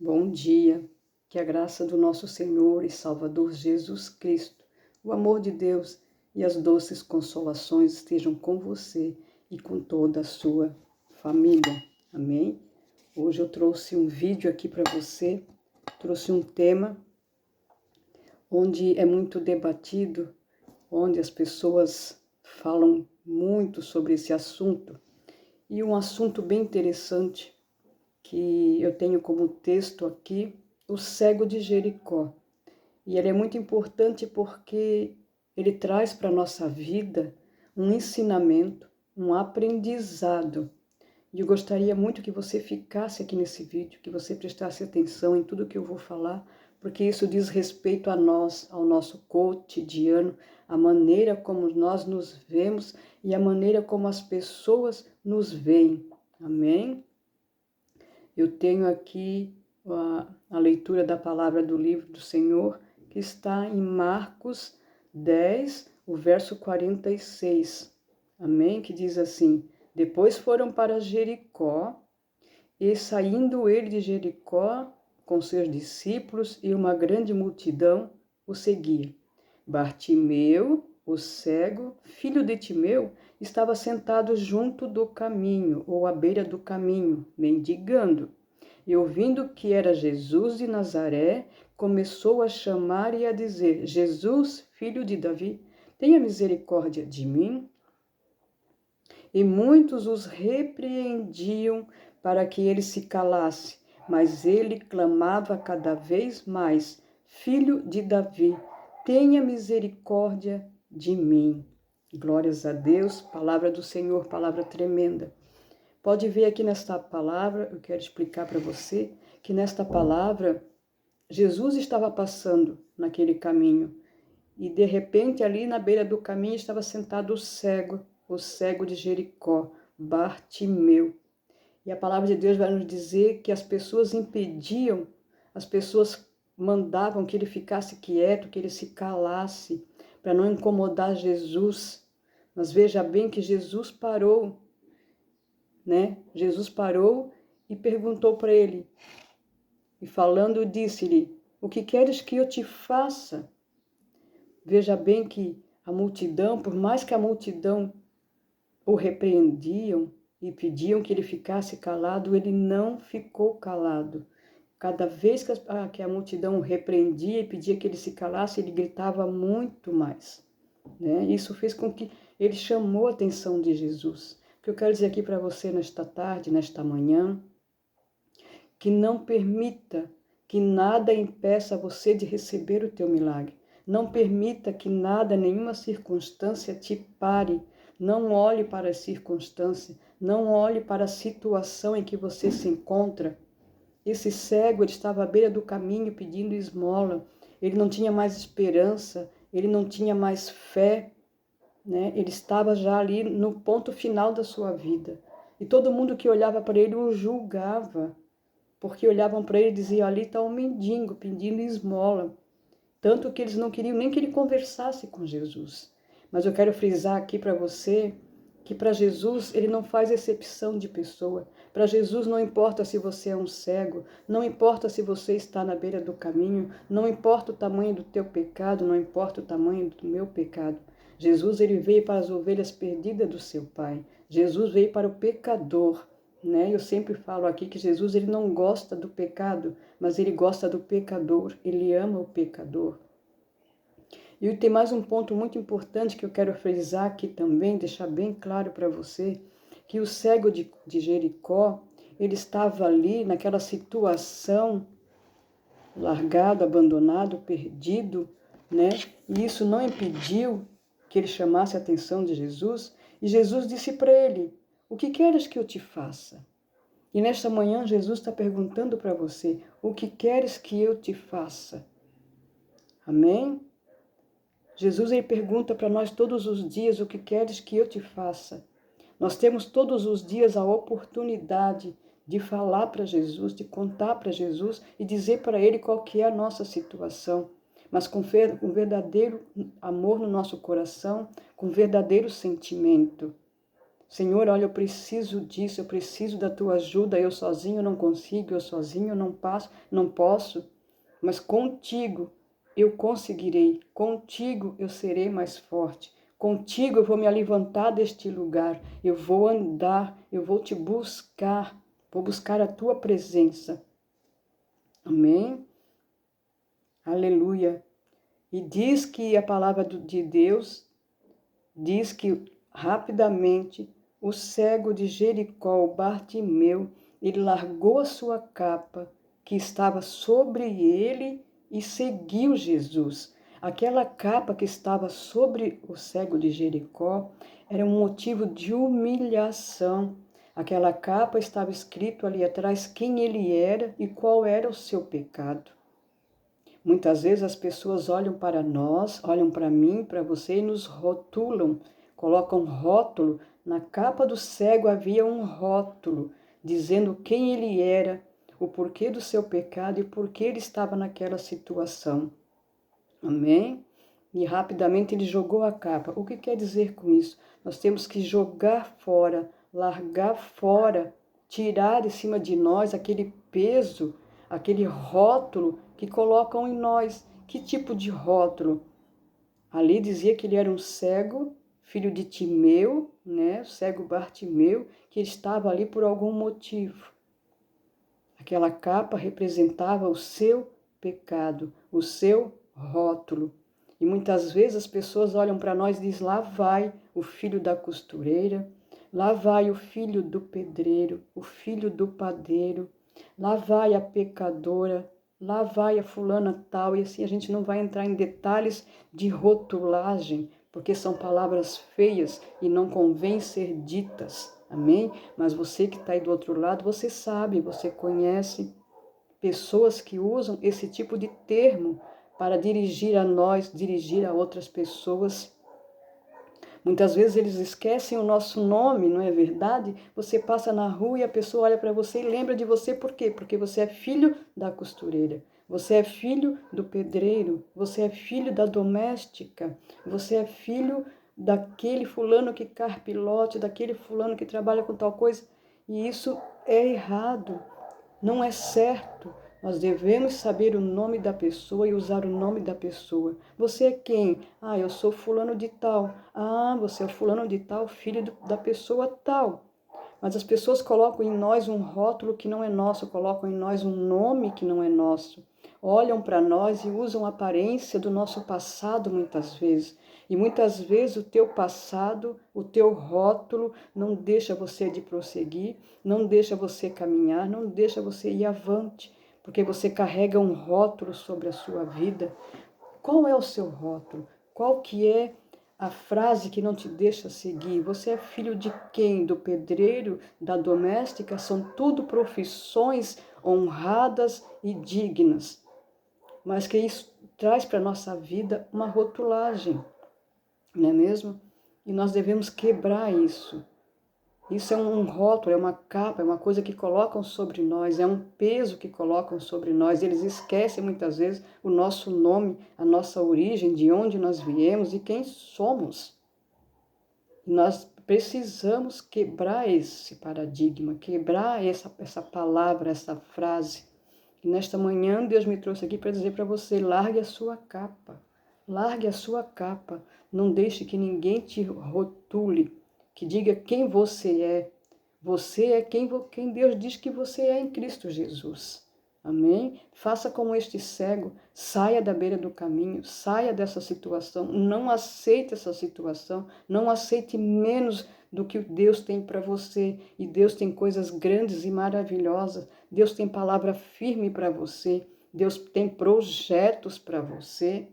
Bom dia, que a graça do nosso Senhor e Salvador Jesus Cristo, o amor de Deus e as doces consolações estejam com você e com toda a sua família. Amém? Hoje eu trouxe um vídeo aqui para você, trouxe um tema onde é muito debatido, onde as pessoas falam muito sobre esse assunto, e um assunto bem interessante que eu tenho como texto aqui, o cego de Jericó. E ele é muito importante porque ele traz para a nossa vida um ensinamento, um aprendizado. E eu gostaria muito que você ficasse aqui nesse vídeo, que você prestasse atenção em tudo que eu vou falar, porque isso diz respeito a nós, ao nosso cotidiano, a maneira como nós nos vemos e a maneira como as pessoas nos veem. Amém? Eu tenho aqui a leitura da palavra do livro do Senhor, que está em Marcos 10, o verso 46. Amém? Que diz assim: Depois foram para Jericó, e saindo ele de Jericó com seus discípulos e uma grande multidão o seguia. Bartimeu, o cego, filho de Timeu, estava sentado junto do caminho, ou à beira do caminho, mendigando. E ouvindo que era Jesus de Nazaré, começou a chamar e a dizer: Jesus, filho de Davi, tenha misericórdia de mim. E muitos os repreendiam para que ele se calasse, mas ele clamava cada vez mais: Filho de Davi, tenha misericórdia de mim. Glórias a Deus, palavra do Senhor, palavra tremenda. Pode ver aqui nesta palavra, eu quero explicar para você, que nesta palavra, Jesus estava passando naquele caminho, e de repente ali na beira do caminho estava sentado o cego de Jericó, Bartimeu. E a palavra de Deus vai nos dizer que as pessoas impediam, as pessoas mandavam que ele ficasse quieto, que ele se calasse, para não incomodar Jesus. Mas veja bem que Jesus parou, né? Jesus parou e perguntou para ele, e falando disse-lhe: O que queres que eu te faça? Veja bem que a multidão, por mais que a multidão o repreendiam e pediam que ele ficasse calado, ele não ficou calado. Cada vez que a multidão o repreendia e pedia que ele se calasse, ele gritava muito mais, né? Isso fez com que ele chamou a atenção de Jesus. O que eu quero dizer aqui para você nesta tarde, nesta manhã, que não permita que nada impeça você de receber o teu milagre. Não permita que nada, nenhuma circunstância te pare. Não olhe para a circunstância, não olhe para a situação em que você se encontra. Esse cego, ele estava à beira do caminho pedindo esmola. Ele não tinha mais esperança, ele não tinha mais fé, né? Ele estava já ali no ponto final da sua vida. E todo mundo que olhava para ele o julgava, porque olhavam para ele e diziam: ali está um mendigo pedindo esmola. Tanto que eles não queriam nem que ele conversasse com Jesus. Mas eu quero frisar aqui para você que para Jesus ele não faz exceção de pessoa. Para Jesus não importa se você é um cego, não importa se você está na beira do caminho, não importa o tamanho do teu pecado, não importa o tamanho do meu pecado. Jesus ele veio para as ovelhas perdidas do seu Pai. Jesus veio para o pecador, né? Eu sempre falo aqui que Jesus ele não gosta do pecado, mas ele gosta do pecador, ele ama o pecador. E tem mais um ponto muito importante que eu quero frisar aqui também, deixar bem claro para você, que o cego de Jericó, ele estava ali naquela situação, largado, abandonado, perdido, né? E isso não impediu que ele chamasse a atenção de Jesus, e Jesus disse para ele: O que queres que eu te faça? E nesta manhã Jesus está perguntando para você: o que queres que eu te faça? Amém? Jesus ele pergunta para nós todos os dias: o que queres que eu te faça? Nós temos todos os dias a oportunidade de falar para Jesus, de contar para Jesus e dizer para ele qual que é a nossa situação. Mas com verdadeiro amor no nosso coração, com verdadeiro sentimento. Senhor, olha, eu preciso disso, eu preciso da tua ajuda, eu sozinho não consigo, eu sozinho não posso, mas contigo eu conseguirei, contigo eu serei mais forte, contigo eu vou me levantar deste lugar, eu vou andar, eu vou te buscar, vou buscar a tua presença. Amém? Aleluia. E diz que a palavra de Deus diz que rapidamente o cego de Jericó, Bartimeu, ele largou a sua capa que estava sobre ele e seguiu Jesus. Aquela capa que estava sobre o cego de Jericó era um motivo de humilhação. Aquela capa estava escrito ali atrás quem ele era e qual era o seu pecado. Muitas vezes as pessoas olham para nós, olham para mim, para você e nos rotulam, colocam rótulo. Na capa do cego havia um rótulo dizendo quem ele era, o porquê do seu pecado e por que ele estava naquela situação. Amém? E rapidamente ele jogou a capa. O que quer dizer com isso? Nós temos que jogar fora, largar fora, tirar de cima de nós aquele peso, aquele rótulo que colocam em nós. Que tipo de rótulo? Ali dizia que ele era um cego, filho de Timeu, né? O cego Bartimeu, que estava ali por algum motivo. Aquela capa representava o seu pecado, o seu rótulo. E muitas vezes as pessoas olham para nós e dizem, lá vai o filho da costureira, lá vai o filho do pedreiro, o filho do padeiro, lá vai a pecadora, lá vai a fulana tal. E assim a gente não vai entrar em detalhes de rotulagem, porque são palavras feias e não convém ser ditas. Amém? Mas você que está aí do outro lado, você sabe, você conhece pessoas que usam esse tipo de termo para dirigir a nós, dirigir a outras pessoas. Muitas vezes eles esquecem o nosso nome, não é verdade? Você passa na rua e a pessoa olha para você e lembra de você por quê? Porque você é filho da costureira, você é filho do pedreiro, você é filho da doméstica, você é filho daquele fulano que carpe lote, daquele fulano que trabalha com tal coisa. E isso é errado, não é certo. Nós devemos saber o nome da pessoa e usar o nome da pessoa. Você é quem? Ah, eu sou fulano de tal. Ah, você é fulano de tal, filho da pessoa tal. Mas as pessoas colocam em nós um rótulo que não é nosso, colocam em nós um nome que não é nosso. Olham para nós e usam a aparência do nosso passado muitas vezes. E muitas vezes o teu passado, o teu rótulo não deixa você de prosseguir, não deixa você caminhar, não deixa você ir avante, porque você carrega um rótulo sobre a sua vida. Qual é o seu rótulo? Qual que é a frase que não te deixa seguir? Você é filho de quem? Do pedreiro, da doméstica? São tudo profissões honradas e dignas, mas que isso traz para a nossa vida uma rotulagem, não é mesmo? E nós devemos quebrar isso. Isso é um rótulo, é uma capa, é uma coisa que colocam sobre nós, é um peso que colocam sobre nós. Eles esquecem muitas vezes o nosso nome, a nossa origem, de onde nós viemos e quem somos. E nós precisamos quebrar esse paradigma, quebrar essa palavra, essa frase. E nesta manhã Deus me trouxe aqui para dizer para você, largue a sua capa. Largue a sua capa. Não deixe que ninguém te rotule, que diga quem você é. Você é quem Deus diz que você é em Cristo Jesus. Amém? Faça como este cego, saia da beira do caminho, saia dessa situação, não aceite essa situação, não aceite menos do que Deus tem para você. E Deus tem coisas grandes e maravilhosas, Deus tem palavra firme para você, Deus tem projetos para você.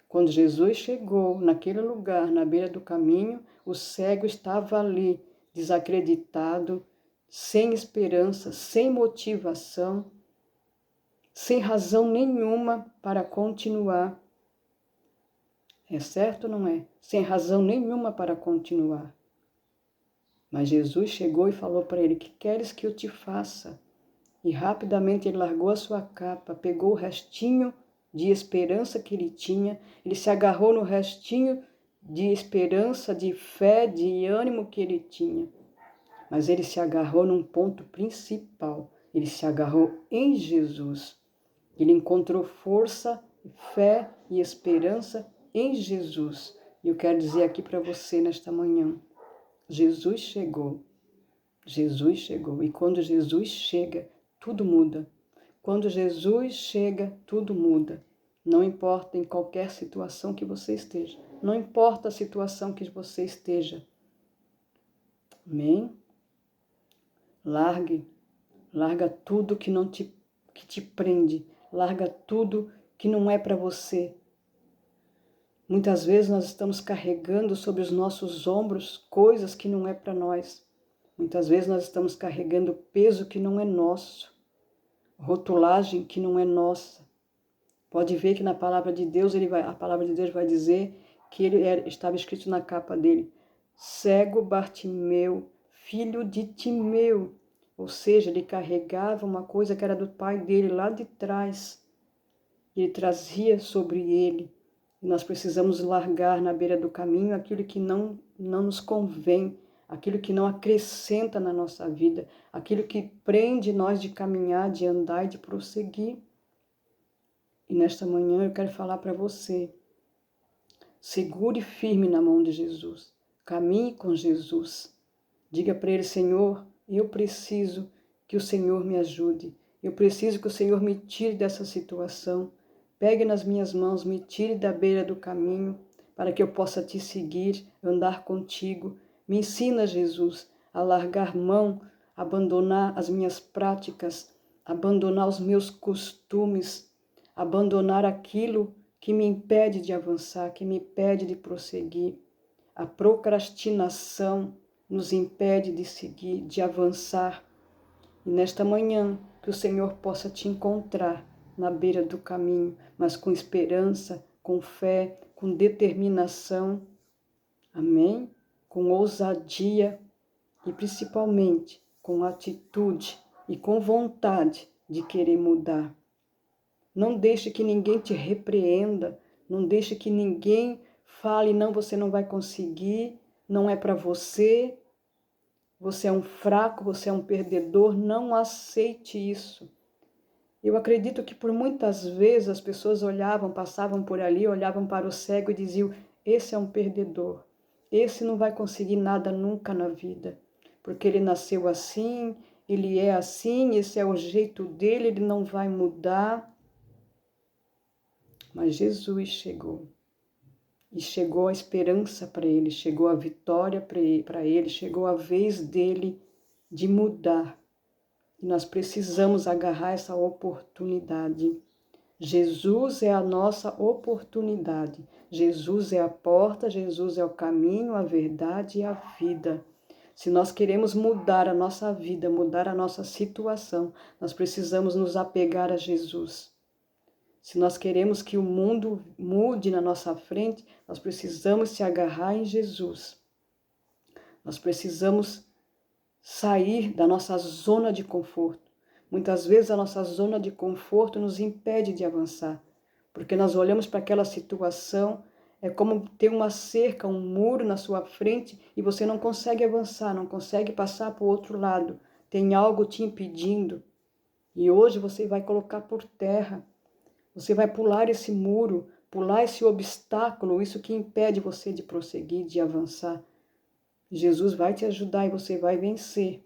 Quando Jesus chegou naquele lugar, na beira do caminho, o cego estava ali, desacreditado, sem esperança, sem motivação, sem razão nenhuma para continuar. É certo ou não é? Sem razão nenhuma para continuar. Mas Jesus chegou e falou para ele, que queres que eu te faça? E rapidamente ele largou a sua capa, pegou o restinho de esperança que ele tinha, ele se agarrou no restinho de esperança, de fé, de ânimo que ele tinha. Mas ele se agarrou num ponto principal. Ele se agarrou em Jesus. Ele encontrou força, fé e esperança em Jesus. E eu quero dizer aqui para você nesta manhã, Jesus chegou. Jesus chegou. E quando Jesus chega, tudo muda. Quando Jesus chega, tudo muda. Não importa em qualquer situação que você esteja. Não importa a situação que você esteja. Amém? Larga tudo que te prende. Larga tudo que não é para você. Muitas vezes nós estamos carregando sobre os nossos ombros coisas que não é para nós. Muitas vezes nós estamos carregando peso que não é nosso. Rotulagem que não é nossa. Pode ver que na palavra de Deus, a palavra de Deus vai dizer que estava escrito na capa dele, cego Bartimeu, filho de Timeu. Ou seja, ele carregava uma coisa que era do pai dele lá de trás. Ele trazia sobre ele. E nós precisamos largar na beira do caminho aquilo que não nos convém, aquilo que não acrescenta na nossa vida, aquilo que prende nós de caminhar, de andar e de prosseguir. E nesta manhã eu quero falar para você, segure firme na mão de Jesus, caminhe com Jesus. Diga para ele, Senhor, eu preciso que o Senhor me ajude, eu preciso que o Senhor me tire dessa situação. Pegue nas minhas mãos, me tire da beira do caminho, para que eu possa te seguir, andar contigo. Me ensina, Jesus, a largar mão, abandonar as minhas práticas, abandonar os meus costumes, abandonar aquilo que me impede de avançar, que me impede de prosseguir. A procrastinação nos impede de seguir, de avançar. E nesta manhã, que o Senhor possa te encontrar na beira do caminho, mas com esperança, com fé, com determinação. Amém? Com ousadia e principalmente com atitude e com vontade de querer mudar. Não deixe que ninguém te repreenda, não deixe que ninguém fale, não, você não vai conseguir, não é para você, você é um fraco, você é um perdedor, não aceite isso. Eu acredito que por muitas vezes as pessoas passavam por ali, olhavam para o cego e diziam, esse é um perdedor, esse não vai conseguir nada nunca na vida, porque ele nasceu assim, ele é assim, esse é o jeito dele, ele não vai mudar. Mas Jesus chegou. E chegou a esperança para ele, chegou a vitória para ele, chegou a vez dele de mudar. E nós precisamos agarrar essa oportunidade. Jesus é a nossa oportunidade. Jesus é a porta, Jesus é o caminho, a verdade e a vida. Se nós queremos mudar a nossa vida, mudar a nossa situação, nós precisamos nos apegar a Jesus. Se nós queremos que o mundo mude na nossa frente, nós precisamos se agarrar em Jesus. Nós precisamos sair da nossa zona de conforto. Muitas vezes a nossa zona de conforto nos impede de avançar, porque nós olhamos para aquela situação, é como ter uma cerca, um muro na sua frente e você não consegue avançar, não consegue passar para o outro lado. Tem algo te impedindo. E hoje você vai colocar por terra. Você vai pular esse muro, pular esse obstáculo, isso que impede você de prosseguir, de avançar. Jesus vai te ajudar e você vai vencer.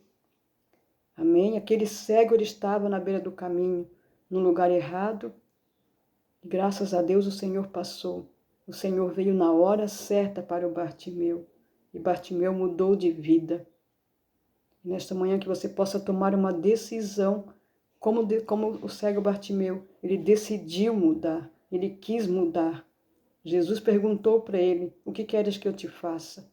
Amém? Aquele cego, ele estava na beira do caminho, no lugar errado. E graças a Deus o Senhor passou. O Senhor veio na hora certa para o Bartimeu. E Bartimeu mudou de vida. E nesta manhã que você possa tomar uma decisão, como o cego Bartimeu, ele decidiu mudar, ele quis mudar. Jesus perguntou para ele, o que queres que eu te faça?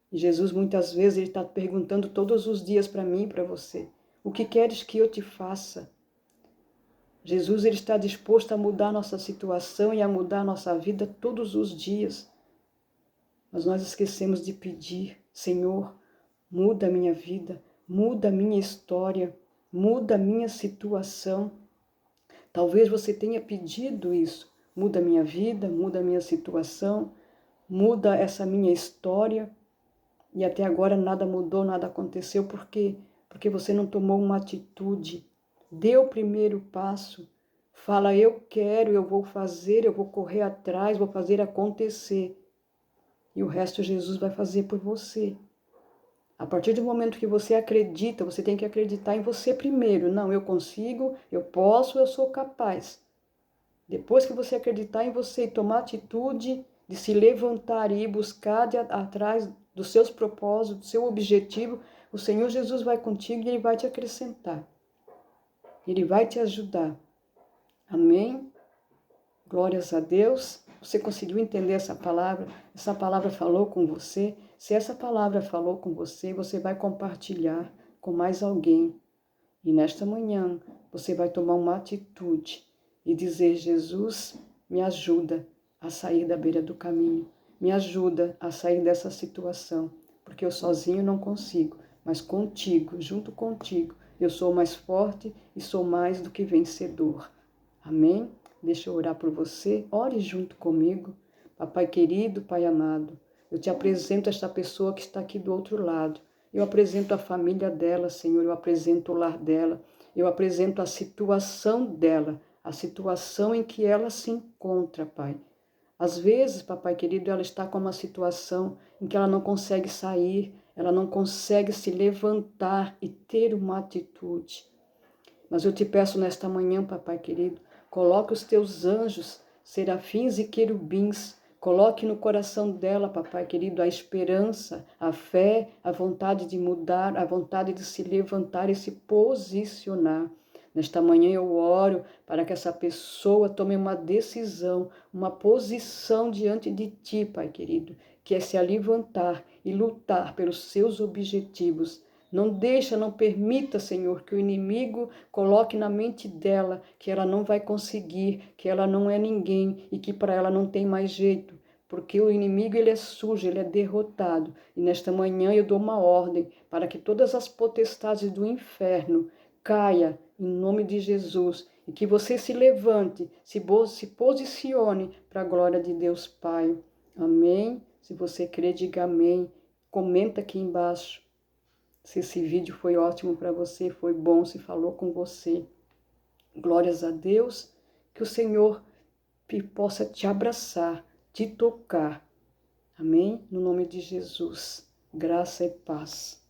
E Jesus muitas vezes ele está perguntando todos os dias para mim e para você, o que queres que eu te faça? Jesus ele está disposto a mudar nossa situação e a mudar nossa vida todos os dias. Mas nós esquecemos de pedir, Senhor, muda a minha vida, muda a minha história, muda a minha situação. Talvez você tenha pedido isso. Muda a minha vida, muda a minha situação. muda essa minha história e até agora nada mudou, nada aconteceu, porque você não tomou uma atitude. Dê o primeiro passo. Fala, eu quero, eu vou fazer, eu vou correr atrás, vou fazer acontecer. E o resto Jesus vai fazer por você. A partir do momento que você acredita, você tem que acreditar em você primeiro. Não, eu consigo, eu posso, eu sou capaz. Depois que você acreditar em você e tomar atitude de se levantar e ir buscar atrás dos seus propósitos, do seu objetivo, o Senhor Jesus vai contigo e Ele vai te acrescentar. Ele vai te ajudar. Amém? Glórias a Deus. Você conseguiu entender essa palavra? Essa palavra falou com você? Se essa palavra falou com você, você vai compartilhar com mais alguém. E nesta manhã, você vai tomar uma atitude e dizer, Jesus, me ajuda a sair da beira do caminho. Me ajuda a sair dessa situação, porque eu sozinho não consigo, mas contigo, junto contigo, eu sou mais forte e sou mais do que vencedor. Amém? Deixa eu orar por você. Ore junto comigo. Papai querido, Pai amado, eu te apresento esta pessoa que está aqui do outro lado. Eu apresento a família dela, Senhor. Eu apresento o lar dela. Eu apresento a situação dela, a situação em que ela se encontra, Pai. Às vezes, papai querido, ela está com uma situação em que ela não consegue sair, ela não consegue se levantar e ter uma atitude. Mas eu te peço nesta manhã, papai querido, coloque os teus anjos, serafins e querubins, coloque no coração dela, papai querido, a esperança, a fé, a vontade de mudar, a vontade de se levantar e se posicionar. Nesta manhã eu oro para que essa pessoa tome uma decisão, uma posição diante de ti, Pai querido, que é se levantar e lutar pelos seus objetivos. Não deixa, não permita, Senhor, que o inimigo coloque na mente dela que ela não vai conseguir, que ela não é ninguém e que para ela não tem mais jeito. Porque o inimigo, ele é sujo, ele é derrotado. E nesta manhã eu dou uma ordem para que todas as potestades do inferno caia em nome de Jesus e que você se levante, se posicione para a glória de Deus Pai. Amém? Se você crê, diga amém. Comenta aqui embaixo se esse vídeo foi ótimo para você, foi bom, se falou com você. Glórias a Deus, que o Senhor possa te abraçar, te tocar. Amém? No nome de Jesus. Graça e paz.